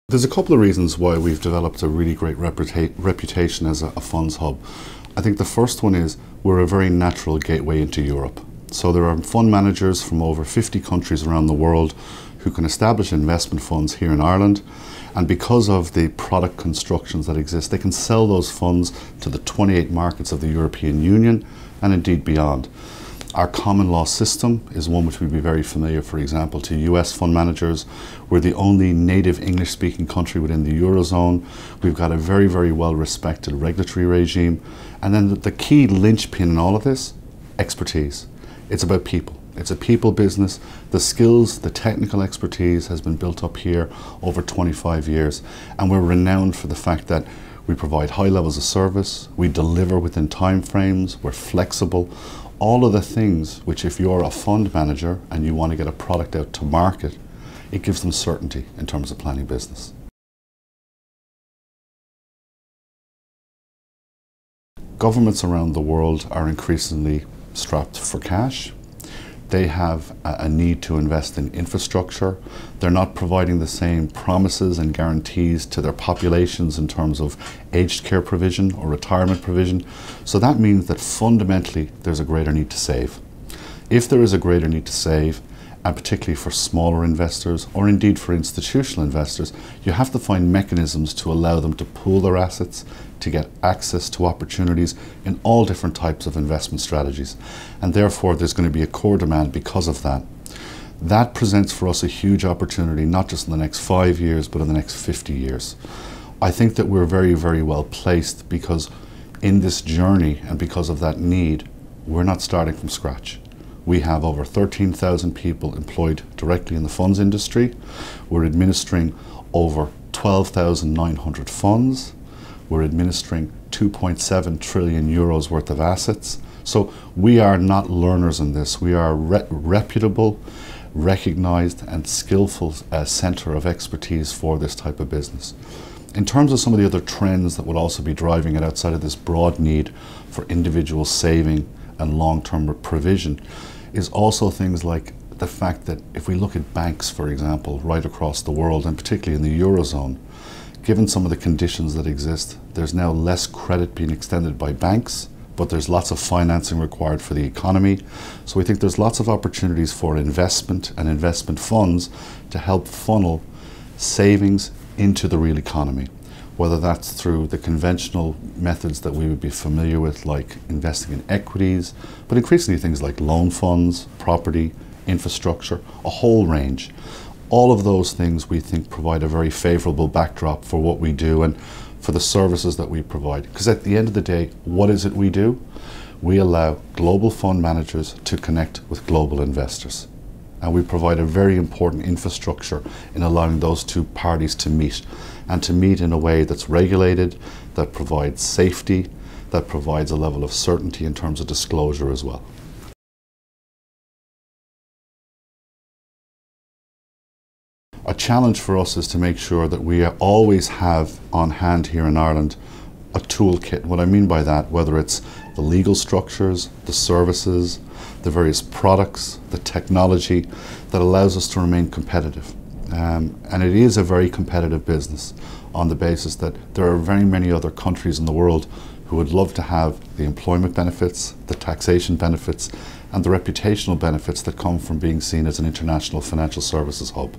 There's a couple of reasons why we've developed a really great reputation as a funds hub. I think the first one is we're a very natural gateway into Europe. So there are fund managers from over 50 countries around the world who can establish investment funds here in Ireland, and because of the product constructions that exist, they can sell those funds to the 28 markets of the European Union and indeed beyond. Our common law system is one which would be very familiar, for example, to US fund managers. We're the only native English-speaking country within the Eurozone. We've got a very, very well-respected regulatory regime. And then the key linchpin in all of this, expertise. It's about people. It's a people business. The skills, the technical expertise has been built up here over 25 years. And we're renowned for the fact that we provide high levels of service, we deliver within time frames, we're flexible. All of the things which, if you're a fund manager and you want to get a product out to market, it gives them certainty in terms of planning business. Governments around the world are increasingly strapped for cash. They have a need to invest in infrastructure. They're not providing the same promises and guarantees to their populations in terms of aged care provision or retirement provision. So that means that fundamentally there's a greater need to save. If there is a greater need to save, and particularly for smaller investors or indeed for institutional investors, you have to find mechanisms to allow them to pool their assets, to get access to opportunities in all different types of investment strategies. And therefore there's going to be a core demand because of that. That presents for us a huge opportunity, not just in the next 5 years, but in the next 50 years. I think that we're very, very well placed because in this journey and because of that need, we're not starting from scratch. We have over 13,000 people employed directly in the funds industry. We're administering over 12,900 funds. We're administering 2.7 trillion euros worth of assets. So we are not learners in this. We are a reputable, recognized and skillful center of expertise for this type of business. In terms of some of the other trends that would also be driving it outside of this broad need for individual saving and long-term provision, is also things like the fact that if we look at banks, for example, right across the world, and particularly in the Eurozone, given some of the conditions that exist, there's now less credit being extended by banks, but there's lots of financing required for the economy. So we think there's lots of opportunities for investment and investment funds to help funnel savings into the real economy, whether that's through the conventional methods that we would be familiar with, like investing in equities, but increasingly things like loan funds, property, infrastructure, a whole range. All of those things we think provide a very favorable backdrop for what we do and for the services that we provide. Because at the end of the day, what is it we do? We allow global fund managers to connect with global investors. And we provide a very important infrastructure in allowing those two parties to meet, and to meet in a way that's regulated, that provides safety, that provides a level of certainty in terms of disclosure as well. A challenge for us is to make sure that we always have on hand here in Ireland a toolkit. What I mean by that, whether it's the legal structures, the services, the various products, the technology that allows us to remain competitive. And it is a very competitive business on the basis that there are very many other countries in the world who would love to have the employment benefits, the taxation benefits, and the reputational benefits that come from being seen as an international financial services hub.